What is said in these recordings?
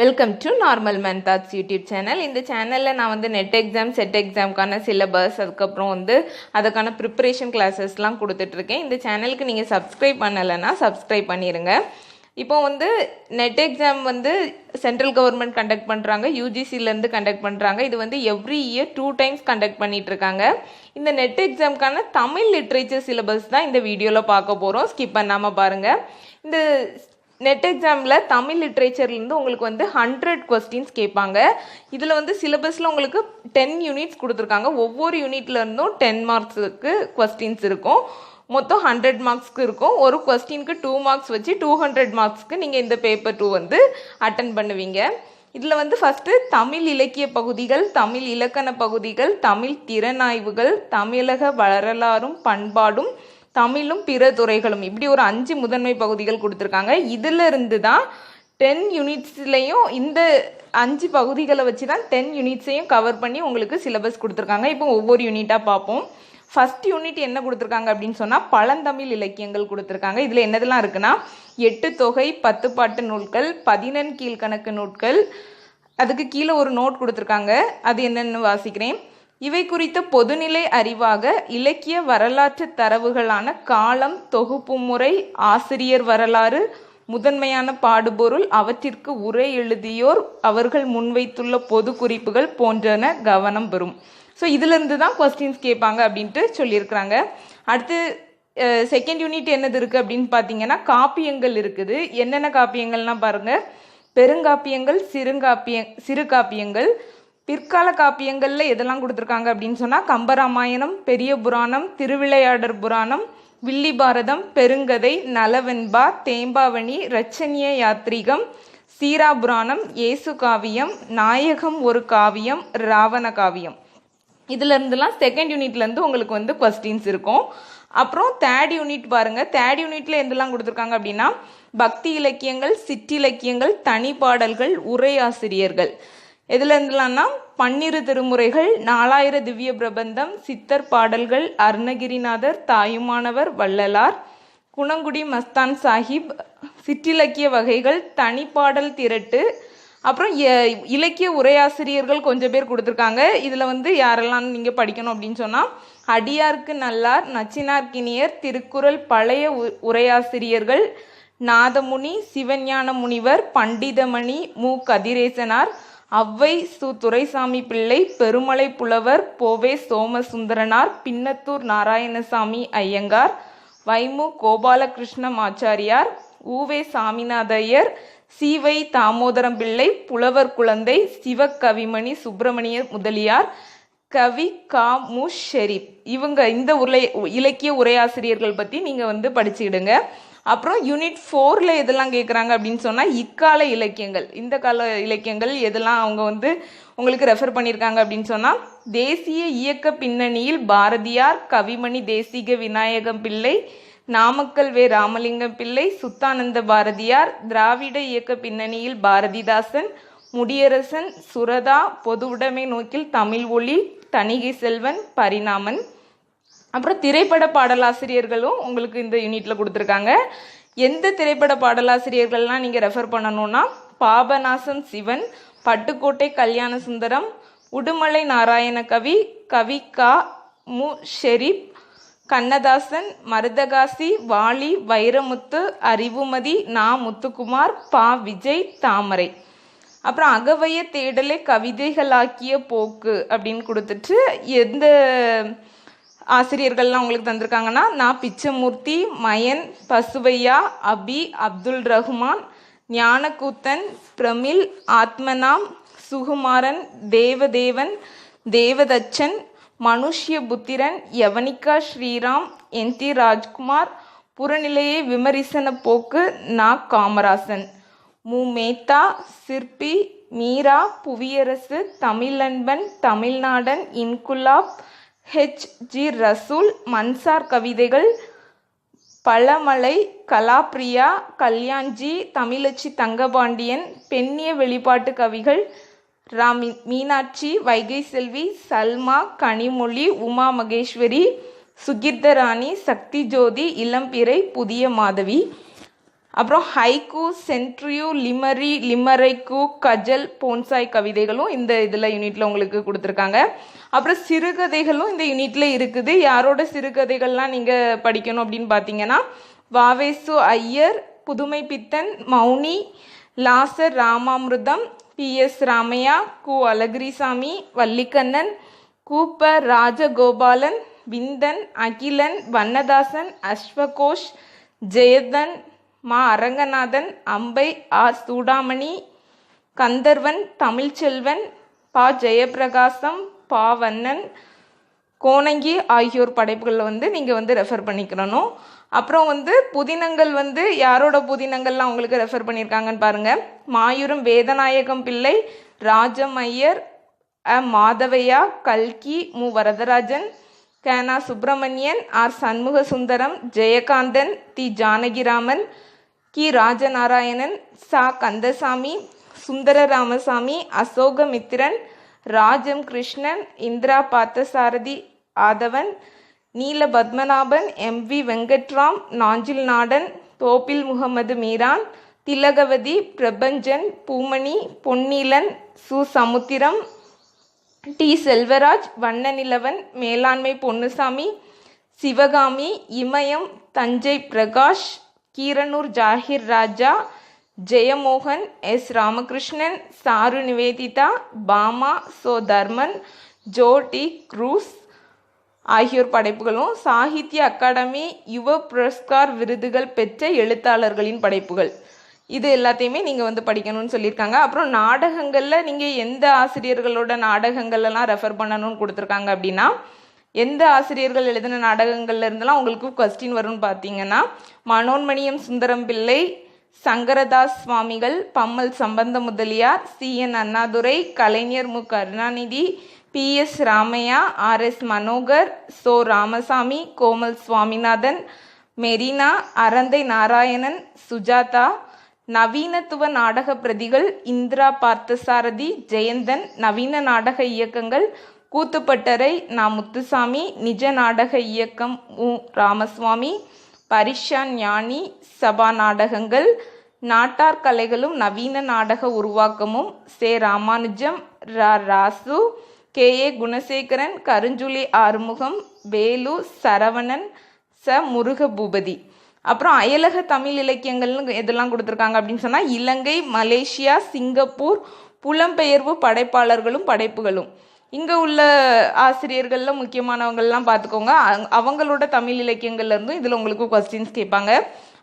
Welcome to normal man thoughts YouTube channel. இந்த சேனலில் நான் வந்து நெட் எக்ஸாம், செட் எக்ஸாமுக்கான சிலபஸ், அதுக்கப்புறம் வந்து அதுக்கான ப்ரிப்பரேஷன் கிளாஸஸ்லாம் கொடுத்துட்ருக்கேன். இந்த சேனலுக்கு நீங்கள் சப்ஸ்கிரைப் பண்ணலைன்னா சப்ஸ்கிரைப் பண்ணிடுங்க. இப்போ வந்து நெட் எக்ஸாம் வந்து சென்ட்ரல் கவர்மெண்ட் கண்டக்ட் பண்ணுறாங்க, யூஜிசிலேருந்து கண்டக்ட் பண்ணுறாங்க. இது வந்து எவ்ரி இயர் 2 times கண்டக்ட் பண்ணிகிட்ருக்காங்க. இந்த நெட் எக்ஸாமுக்கான தமிழ் லிட்ரேச்சர் சிலபஸ் தான் இந்த வீடியோவில் பார்க்க போகிறோம். ஸ்கிப் பண்ணாமல் பாருங்கள். இந்த நெட் எக்ஸாமில் தமிழ் லிட்ரேச்சர்லேருந்து உங்களுக்கு வந்து 100 கொஸ்டின்ஸ் கேட்பாங்க. இதில் வந்து சிலபஸில் உங்களுக்கு 10 யூனிட்ஸ் கொடுத்துருக்காங்க. ஒவ்வொரு யூனிட்லேருந்தும் 10 மார்க்ஸுக்கு கொஸ்டின்ஸ் இருக்கும். மொத்தம் 100 மார்க்ஸ்க்கு இருக்கும். ஒரு கொஸ்டினுக்கு 2 மார்க்ஸ் வச்சு 200 மார்க்ஸ்க்கு நீங்கள் இந்த பேப்பர் 2 வந்து அட்டன் பண்ணுவீங்க. இதில் வந்து ஃபஸ்ட்டு தமிழ் இலக்கிய பகுதிகள், தமிழ் இலக்கண பகுதிகள், தமிழ் திறனாய்வுகள், தமிழக வரலாறும் பண்பாடும், தமிழும் பிற துறைகளும், இப்படி ஒரு 5 முதன்மை பகுதிகள் கொடுத்துருக்காங்க. இதில் இருந்து தான் 10 யூனிட்ஸ்லையும் இந்த 5 பகுதிகளை வச்சு தான் 10 யூனிட்ஸையும் கவர் பண்ணி உங்களுக்கு சிலபஸ் கொடுத்துருக்காங்க. இப்போ ஒவ்வொரு யூனிட்டாக பார்ப்போம். ஃபஸ்ட் யூனிட் என்ன கொடுத்துருக்காங்க அப்படின்னு சொன்னால் பழந்தமிழ் இலக்கியங்கள் கொடுத்துருக்காங்க. இதில் என்னதெல்லாம் இருக்குன்னா 8 தொகை, 10 பாட்டு நூல்கள், 14 கீழ்கணக்கு நூல்கள், அதுக்கு கீழே ஒரு நோட் கொடுத்துருக்காங்க. அது என்னென்னு வாசிக்கிறேன். இவை குறித்த பொதுநிலை அறிவாக இலக்கிய வரலாற்று தரவுகளான காலம், தொகுப்பு முறை, ஆசிரியர் வரலாறு, முதன்மையான பாடுபொருள், அவற்றிற்கு உரை எழுதியோர், அவர்கள் முன்வைத்துள்ள பொது குறிப்புகள் போன்றன கவனம் பெறும். ஸோ இதிலிருந்து தான் கொஸ்டின்ஸ் கேட்பாங்க அப்படின்ட்டு சொல்லியிருக்கிறாங்க. அடுத்து செகண்ட் யூனிட் என்னது இருக்குது அப்படின்னு பார்த்தீங்கன்னா காப்பியங்கள் இருக்குது. என்னென்ன காப்பியங்கள்லாம் பாருங்கள். பெருங்காப்பியங்கள், சிறு காப்பியங்கள். பிற்கால காப்பியங்களில் எதெல்லாம் கொடுத்துருக்காங்க அப்படின்னு சொன்னால் கம்பராமாயணம், பெரிய புராணம், திருவிளையாடற் புராணம், வில்லி பாரதம், பெருங்கதை, நலவெண்பா, தேம்பாவணி, இரட்சணிய யாத்ரீகம், சீரா புராணம், இயேசு காவியம், நாயகம் ஒரு காவியம், ராவண காவியம். இதுல இருந்துலாம் செகண்ட் யூனிட்லேருந்து உங்களுக்கு வந்து கொஸ்டின்ஸ் இருக்கும். அப்புறம் தேர்ட் யூனிட் பாருங்கள். தேர்ட் யூனிட்ல எந்தெல்லாம் கொடுத்துருக்காங்க அப்படின்னா பக்தி இலக்கியங்கள், சிற்றிலக்கியங்கள், தனிப்பாடல்கள், உரையாசிரியர்கள். எதுல இருந்துலாம்னா 12 திருமுறைகள், 4000 திவ்ய பிரபந்தம், சித்தர் பாடல்கள், அருணகிரிநாதர், தாயுமானவர், வள்ளலார், குணங்குடி மஸ்தான் சாஹிப், சிற்றிலக்கிய வகைகள், தனிப்பாடல் திரட்டு. அப்புறம் இலக்கிய உரையாசிரியர்கள் கொஞ்சம் பேர் கொடுத்துருக்காங்க. இதில் வந்து யாரெல்லாம் நீங்கள் படிக்கணும் அப்படின்னு சொன்னால் அடியார்க்கு நல்லார், நச்சினார்க்கினியர், திருக்குறள் பழைய உரையாசிரியர்கள், நாதமுனி, சிவஞான முனிவர், பண்டிதமணி, மு கதிரேசனார், அவ்வை சு துரைசாமி பிள்ளை, பெருமலை புலவர், போவே சோமசுந்தரனார், பின்னத்தூர் நாராயணசாமி ஐயங்கார், வைமு கோபாலகிருஷ்ணம் ஆச்சாரியார், ஊவே சாமிநாதையர், சீவை தாமோதரம் பிள்ளை, புலவர் குழந்தை, சிவகவிமணி சுப்பிரமணிய முதலியார், கவி கா மு ஷெரீப். இவங்க இந்த இலக்கிய உரையாசிரியர்கள் பற்றி நீங்கள் வந்து படிச்சுக்கிடுங்க. அப்புறம் யூனிட் 4ல் எதெல்லாம் கேட்குறாங்க அப்படின்னு சொன்னால் இக்கால இலக்கியங்கள். இந்த கால இலக்கியங்கள் எதெல்லாம் அவங்க வந்து உங்களுக்கு ரெஃபர் பண்ணியிருக்காங்க அப்படின்னு சொன்னால் தேசிய இயக்க பின்னணியில் பாரதியார், கவிமணி தேசிக விநாயகம் பிள்ளை, நாமக்கல் வே ராமலிங்கம் பிள்ளை, சுத்தானந்த பாரதியார், திராவிட இயக்க பின்னணியில் பாரதிதாசன், முடியரசன், சுரதா, பொது உடைமை நோக்கில் தமிழ் ஒளி, தணிகை செல்வன், பரிணாமன். அப்புறம் திரைப்பட பாடலாசிரியர்களும் உங்களுக்கு இந்த யூனிட்ல கொடுத்துருக்காங்க. எந்த திரைப்பட பாடலாசிரியர்கள்லாம் நீங்கள் ரெஃபர் பண்ணணும்னா பாபநாசம் சிவன், பட்டுக்கோட்டை கல்யாண சுந்தரம், உடுமலை நாராயண கவி, கவி கா மு ஷெரீப், கண்ணதாசன், மருதகாசி, வாலி, வைரமுத்து, அறிவுமதி, நா முத்துக்குமார், பா விஜய், தாமரை. அப்புறம் அகவய தேடலை கவிதைகளாக்கிய போக்கு அப்படின்னு கொடுத்துட்டு எந்த ஆசிரியர்கள்லாம் உங்களுக்கு தந்திருக்காங்கன்னா நான் பிச்சமூர்த்தி, மயன், பசுவையா, அபி, அப்துல் ரஹ்மான், ஞானக்கூத்தன், பிரமிழ், ஆத்மனாம், சுகுமாரன், தேவதேவன், தேவதச்சன், மனுஷ்ய புத்திரன், யவனிகா ஸ்ரீராம், என்.டி. ராஜ்குமார், புறநிலையை விமரிசன போக்கு, நா காமராசன், மு மேத்தா, சிற்பி, மீரா, புவியரசு, தமிழன்பன், தமிழ்நாடன், இன்குலாப், ஹெச்.ஜி. ரசூல், மன்சார் கவிதைகள், பழமலை, கலாப்ரியா, கல்யாண்ஜி, தமிழச்சி தங்கபாண்டியன், பெண்ணிய வெளிப்பாட்டு கவிகள், மீனாட்சி, வைகை செல்வி, சல்மா, கனிமொழி, உமா மகேஸ்வரி, சுகிர்தராணி, சக்தி ஜோதி, இளம்பிறை, புதிய மாதவி. அப்புறம் ஹைக்கூ, சென்ட்ரியூ, லிமரி, லிமரைக்கு, கஜல், போன்சாய் கவிதைகளும் இந்த இதில் யூனிட்டில் உங்களுக்கு கொடுத்துருக்காங்க. அப்புறம் சிறுகதைகளும் இந்த யூனிட்டில் இருக்குது. யாரோட சிறுகதைகள்லாம் நீங்கள் படிக்கணும் அப்படின்னு பார்த்தீங்கன்னா வாவேசு ஐயர், புதுமை பித்தன், மௌனி, லாசர் ராமாமிர்தம், PS ராமையா, கு அழகிரிசாமி, வள்ளிக்கண்ணன், கூப்ப ராஜகோபாலன், விந்தன், அகிலன், வண்ணதாசன், அஸ்வகோஷ், ஜெயதன், மா அரங்கநாதன், அம்பை, ஆர் சூடாமணி, கந்தர்வன், தமிழ்ச்செல்வன், பா ஜெயபிரகாசம், பா வண்ணன், கோணங்கி ஆகியோர் படைப்புகளில் நீங்கள் ரெஃபர் பண்ணிக்கணும். அப்புறம் புதினங்கள் யாரோட புதினங்கள்லாம் உங்களுக்கு ரெஃபர் பண்ணியிருக்காங்கன்னு பாருங்கள். மாயூரம் வேதநாயகம் பிள்ளை, ராஜம் ஐயர், மாதவையா, கல்கி, மு வரதராஜன், கேனா சுப்பிரமணியன், ஆர் சண்முக சுந்தரம், ஜெயகாந்தன், தி ஜானகிராமன், கி ராஜநாராயணன், சா கந்தசாமி, சுந்தர ராமசாமி, அசோகமித்திரன், ராஜம் கிருஷ்ணன், இந்திரா பார்த்தசாரதி ஆதவன், நீல பத்மநாபன், MV வெங்கட்ராம், நாஞ்சில் நாடன், தோப்பில் முகமது மீரான், திலகவதி, பிரபஞ்சன், பூமணி, பொன்னீலன், சு சமுத்திரம், D Selvaraj, Vannanilavan, Melanmai Ponnusamy, Sivakami, Imayam, Thanjai Prakash, Keeranur Zakir Raja, Jeyamohan, S Ramakrishnan, Charu Nivedita, Bama, Cho Dharman, Joe D'Cruz ஆகியோர் படைப்புகளும் சாகித்ய அகாடமி யுவ புரஸ்கார் விருதுகள் பெற்ற எழுத்தாளர்களின் படைப்புகள். இது எல்லாத்தையுமே நீங்கள் படிக்கணும்னு சொல்லியிருக்காங்க. அப்புறம் நாடகங்களில் நீங்கள் எந்த ஆசிரியர்களோட நாடகங்கள்லாம் ரெஃபர் பண்ணணும்னு கொடுத்துருக்காங்க அப்படின்னா, எந்த ஆசிரியர்கள் எழுதின நாடகங்கள்ல இருந்தெல்லாம் உங்களுக்கு கொஸ்டின் வரும்னு பார்த்தீங்கன்னா, மனோன்மணியம் சுந்தரம் பிள்ளை, சங்கரதாஸ் சுவாமிகள், பம்மல் சம்பந்த Mudaliar, CN Annadurai, Kalaignar Mu Karunanidhi, PS Ramaiah, RS Manohar, Cho Ramasamy, Komal Swaminathan, Merina, Aranthai Narayanan, Sujatha. நவீனத்துவ நாடக பிரதிகள் இந்திரா பார்த்தசாரதி, ஜெயந்தன். நவீன நாடக இயக்கங்கள் கூத்துப்பட்டறை நா முத்துசாமி, நிஜ நாடக இயக்கம் மு ராமசுவாமி, பரிஷா ஞானி, சபா நாடகங்கள். நாட்டார் கலைகளும் நவீன நாடக உருவாக்கமும் சே ராமானுஜம், ராசு, KA குணசேகரன், கருஞ்சுளி ஆறுமுகம், வேலு, சரவணன், ச முருக பூபதி. அப்புறம் அயலக தமிழ் இலக்கியங்கள்னு எதெல்லாம் கொடுத்துருக்காங்க அப்படின்னு சொன்னால், இலங்கை, மலேசியா, சிங்கப்பூர் புலம்பெயர்வு படைப்பாளர்களும் படைப்புகளும். இங்கே உள்ள ஆசிரியர்களில் முக்கியமானவங்கள்லாம் பார்த்துக்கோங்க. அவங்களோட தமிழ் இலக்கியங்கள்லேருந்தும் இதில் உங்களுக்கு கொஸ்டின்ஸ் கேட்பாங்க.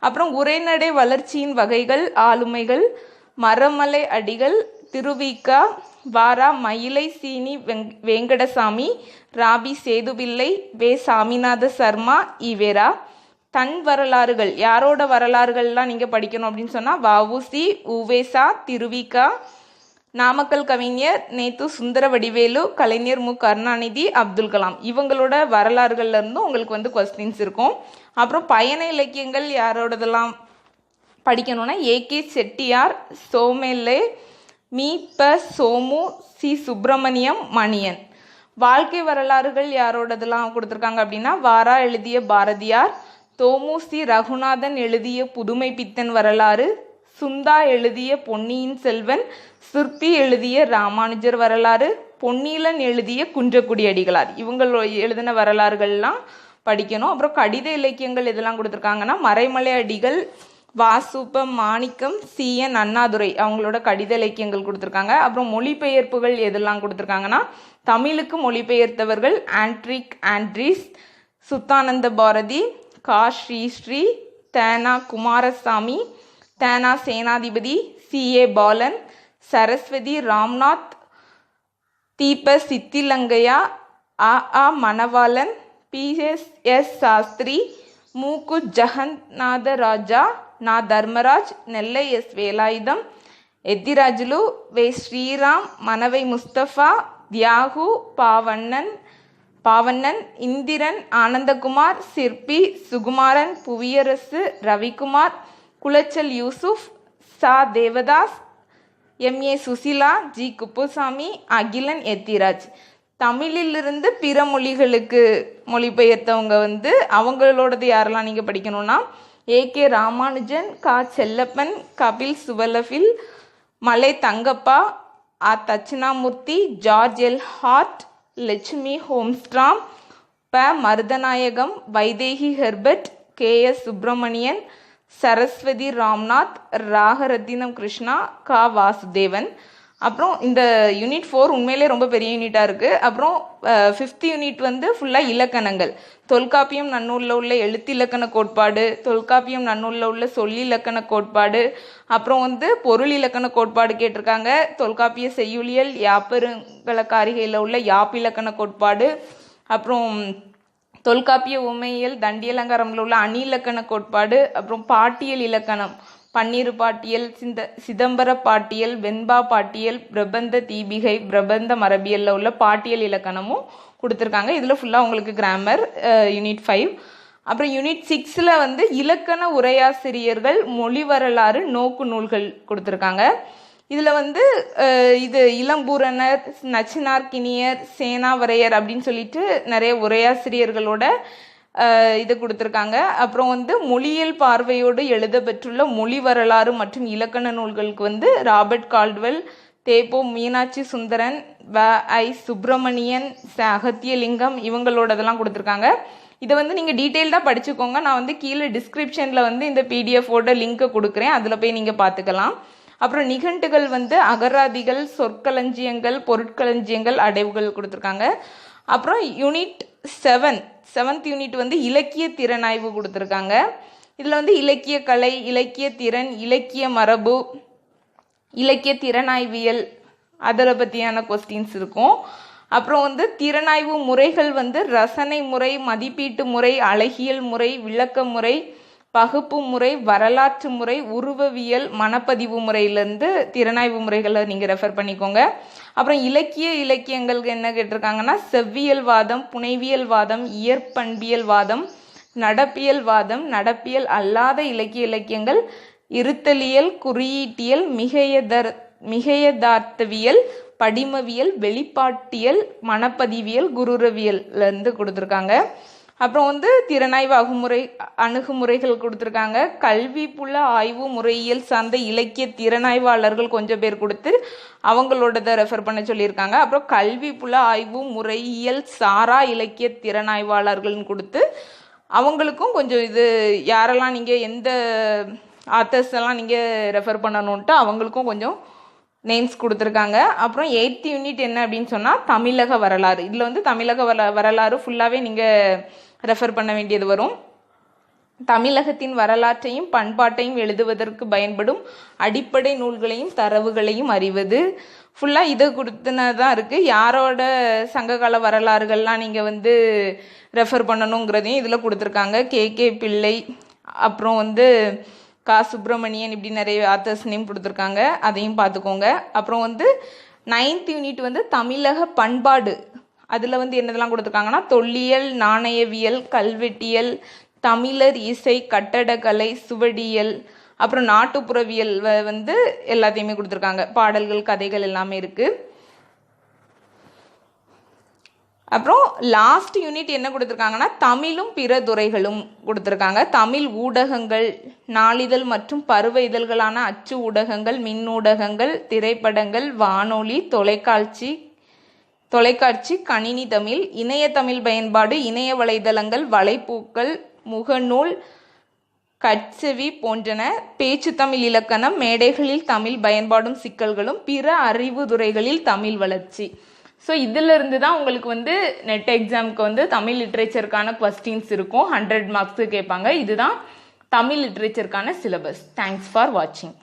அப்புறம் உரைநடை வளர்ச்சியின் வகைகள், ஆளுமைகள், மரமலை அடிகள், திருவிக்கா, வாரா மயிலை சீனி வேங்கடசாமி, ராபி சேதுபிள்ளை, வே சாமிநாத சர்மா, ஈவேரா. தன் வரலாறுகள், யாரோட வரலாறுகள்லாம் நீங்கள் படிக்கணும் அப்படின்னு சொன்னால், வஉசி, உவேசா, திருவிக்கா, நாமக்கல் கவிஞர் நேத்து சுந்தர வடிவேலு, கலைஞர் மு கருணாநிதி, அப்துல் கலாம். இவங்களோட வரலாறுகள்ல இருந்தும் உங்களுக்கு கொஸ்டின்ஸ் இருக்கும். அப்புறம் பயண இலக்கியங்கள் யாரோடதெல்லாம் படிக்கணும்னா, AK செட்டியார், சோமெல்லே, மீ ப சோமு, சி சுப்பிரமணியம், மணியன். வாழ்க்கை வரலாறுகள் யாரோடதெல்லாம் கொடுத்துருக்காங்க அப்படின்னா, வாரா எழுதிய பாரதியார், தோமு சி ரகுநாதன் எழுதிய புதுமை பித்தன் வரலாறு, சுந்தா எழுதிய பொன்னியின் செல்வன், சிற்பி எழுதிய ராமானுஜர் வரலாறு, பொன்னீலன் எழுதிய குன்றக்குடி அடிகளார். இவங்க எழுதின வரலாறுகள்லாம் படிக்கணும். அப்புறம் கடித இலக்கியங்கள் இதெல்லாம் கொடுத்துருக்காங்கன்னா, மறைமலை அடிகள், வாசுப்ப மாணிக்கம், CN அண்ணாதுரை அவங்களோட கடித இலக்கியங்கள் கொடுத்துருக்காங்க. அப்புறம் மொழிபெயர்ப்புகள் எதெல்லாம் கொடுத்துருக்காங்கன்னா, தமிழுக்கு மொழிபெயர்த்தவர்கள் ஆண்ட்ரிக் ஆண்ட்ரீஸ், சுத்தானந்த பாரதி, கா ஸ்ரீஸ்ரீ, தேனா குமாரசாமி, தேனா சேனாதிபதி, CA பாலன், சரஸ்வதி ராம்நாத், தீப சித்திலங்கையா, ஆ மணவாளன், PS சாஸ்திரி, மூக்கு ஜெகநாத ராஜா, நா தர்மராஜ், நெல்லை வேலாயுதம், எத்திராஜுலு, வே ஸ்ரீராம், மனவை முஸ்தபா, தியாகு, பாவண்ணன், இந்திரன், ஆனந்தகுமார், சிற்பி, சுகுமாரன், புவியரசு, ரவிக்குமார், குளச்சல் யூசுப், சா தேவதாஸ், MA சுசிலா, G குப்புசாமி, அகிலன், எத்திராஜ். தமிழிலிருந்து பிற மொழிகளுக்கு மொழிபெயர்த்தவங்க அவங்களோடது யாரெல்லாம் நீங்கள் படிக்கணும்னா, ஏகே ராமானுஜன், கா Chellappan, Kamil Zvelebil, Malai Thangappa, Dakshinamurthy, George L Hart, Lakshmi Holmstrom, Pa Marudhanayagam, Vaidehi Herbert, KS Subramanian, Saraswati Ramnath, Ragarathinam Krishna, Ka Vasudevan. அப்புறம் இந்த யூனிட் 4 உண்மையிலே ரொம்ப பெரிய யூனிட்டாக இருக்குது. அப்புறம் 5th யூனிட் வந்து ஃபுல்லாக இலக்கணங்கள், தொல்காப்பியம் நன்னூலில் உள்ள எழுத்திலக்கண கோட்பாடு, தொல்காப்பியம் நன்னூலில் உள்ள சொல்லிலக்கண கோட்பாடு, அப்புறம் வந்து பொருள் இலக்கண கோட்பாடு கேட்டிருக்காங்க, தொல்காப்பிய செய்யுளியல் யாப்பருங்கலக்காரிகையில் உள்ள யாப்பிலக்கண கோட்பாடு, அப்புறம் தொல்காப்பிய உமையியல் தண்டியலங்காரம்ல உள்ள அணிலக்கண கோட்பாடு, அப்புறம் பாட்டியல் இலக்கணம் பன்னிரு பாட்டியல், சிதம்பர பாட்டியல், வெண்பா பாட்டியல், பிரபந்த தீபிகை, பிரபந்த மரபியல்ல உள்ள பாட்டியல் இலக்கணமும் கொடுத்துருக்காங்க. இதில் ஃபுல்லாக உங்களுக்கு கிராமர் யூனிட் 5. அப்புறம் யூனிட் 6ல் வந்து இலக்கண உரையாசிரியர்கள், மொழி வரலாறு, நோக்கு நூல்கள் கொடுத்துருக்காங்க. இதில் வந்து இது இளம்பூரணர், நச்சினார்க்கினியர், சேனாவரையர் அப்படின்னு சொல்லிட்டு நிறைய உரையாசிரியர்களோட இது கொடுத்துருக்காங்க. அப்புறம் வந்து மொழியியல் பார்வையோடு எழுதப்பெற்றுள்ள மொழி வரலாறு மற்றும் இலக்கண நூல்களுக்கு வந்து ராபர்ட் கால்ட்வெல், தேப்போ மீனாட்சி சுந்தரன், வ.ஐ. சுப்பிரமணியன், அகத்தியலிங்கம் இவங்களோடதெல்லாம் கொடுத்துருக்காங்க. இதை வந்து நீங்கள் டீட்டெயில்டாக படிச்சுக்கோங்க. நான் வந்து கீழே டிஸ்கிரிப்ஷனில் வந்து இந்த PDF-ஓட லிங்க்கை கொடுக்குறேன், அதில் போய் நீங்கள் பார்த்துக்கலாம். அப்புறம் நிகண்டுகள் வந்து அகராதிகள், சொற்களஞ்சியங்கள், பொருட்களஞ்சியங்கள், அடைவுகள் கொடுத்துருக்காங்க. அப்புறம் யூனிட் 7th யூனிட் வந்து இலக்கிய திறனாய்வு கொடுத்துருக்காங்க. இதில் வந்து இலக்கிய கலை, இலக்கிய திறன், இலக்கிய மரபு, இலக்கிய திறனாய்வியல் அதில் பற்றியான கொஸ்டின்ஸ் இருக்கும். அப்புறம் வந்து திறனாய்வு முறைகள் வந்து ரசனை முறை, மதிப்பீட்டு முறை, அழகியல் முறை, விளக்க முறை, பகுப்பு முறை, வரலாற்று முறை, உருவவியல், மனப்பதிவு முறையிலேருந்து திறனாய்வு முறைகளை நீங்கள் ரெஃபர் பண்ணிக்கோங்க. அப்புறம் இலக்கியங்களுக்கு என்ன கேட்டிருக்காங்கன்னா செவ்வியல் வாதம், புனைவியல் வாதம், இயற்பண்பியல் வாதம், நடப்பியல் வாதம், நடப்பியல் அல்லாத இலக்கியங்கள், இருத்தலியல், குறியீட்டியல், மிகையதார்த்தவியல், படிமவியல், வெளிப்பாட்டியல், மனப்பதிவியல், குருரவியல்லேருந்து கொடுத்துருக்காங்க. அப்புறம் வந்து திறனாய்வு அணுகுமுறைகள் கொடுத்துருக்காங்க. கல்வி புல ஆய்வு முறையியல் சார்ந்த இலக்கிய திறனாய்வாளர்கள் கொஞ்சம் பேர் கொடுத்து அவங்களோடதை ரெஃபர் பண்ண சொல்லியிருக்காங்க. அப்புறம் கல்வி புல ஆய்வு முறையியல் சாரா இலக்கிய திறனாய்வாளர்கள்னு கொடுத்து அவங்களுக்கும் கொஞ்சம் இது யாரெல்லாம் நீங்கள் எந்த ஆத்தர்ஸ் எல்லாம் நீங்கள் ரெஃபர் பண்ணணுன்ட்டு அவங்களுக்கும் கொஞ்சம் நேம்ஸ் கொடுத்துருக்காங்க. அப்புறம் 8th யூனிட் என்ன அப்படின்னு சொன்னால் தமிழக வரலாறு. இதில் வந்து தமிழக வரலாறு ஃபுல்லாகவே நீங்கள் ரெஃபர் பண்ண வேண்டியது வரும். தமிழகத்தின் வரலாற்றையும் பண்பாட்டையும் எழுதுவதற்கு பயன்படும் அடிப்படை நூல்களையும் தரவுகளையும் அறிவது ஃபுல்லாக இது கொடுத்துனதான் இருக்குது. யாரோட சங்ககால வரலாறுகள்லாம் நீங்கள் வந்து ரெஃபர் பண்ணணுங்கிறதையும் இதில் கொடுத்துருக்காங்க. KK பிள்ளை, அப்புறம் வந்து கா சுப்பிரமணியன், இப்படி நிறைய ஆத்தர்ஸ் நேம் கொடுத்துருக்காங்க, அதையும் பார்த்துக்கோங்க. அப்புறம் வந்து 9th யூனிட் வந்து தமிழக பண்பாடு. அதில் வந்து என்னதெல்லாம் கொடுத்துருக்காங்கன்னா தொல்லியல், நாணயவியல், கல்வெட்டியல், தமிழர் இசை, கட்டடக்கலை, சுவடியல், அப்புறம் நாட்டுப்புறவியல் வந்து எல்லாத்தையுமே கொடுத்துருக்காங்க. பாடல்கள், கதைகள் எல்லாமே இருக்குது. அப்புறம் லாஸ்ட் யூனிட் என்ன கொடுத்துருக்காங்கன்னா தமிழும் பிற துறைகளும் கொடுத்துருக்காங்க. தமிழ் ஊடகங்கள், நாளிதழ் மற்றும் பருவ இதழ்களான அச்சு ஊடகங்கள், மின் ஊடகங்கள், திரைப்படங்கள், வானொலி, தொலைக்காட்சி, கணினி தமிழ், இணைய தமிழ் பயன்பாடு, இணைய வலைதளங்கள், வலைப்பூக்கள், முகநூல், கட்செவி போன்றன, பேச்சு தமிழ் இலக்கணம், மேடைகளில் தமிழ் பயன்பாடும் சிக்கல்களும், பிற அறிவு துறைகளில் தமிழ் வளர்ச்சி. ஸோ இதிலிருந்து தான் உங்களுக்கு வந்து நெட் எக்ஸாமுக்கு வந்து தமிழ் லிட்ரேச்சருக்கான கொஸ்டின்ஸ் இருக்கும். 100 மார்க்ஸு கேட்பாங்க. இதுதான் தமிழ் லிட்ரேச்சருக்கான சிலபஸ். தேங்க்ஸ் ஃபார் வாட்சிங்.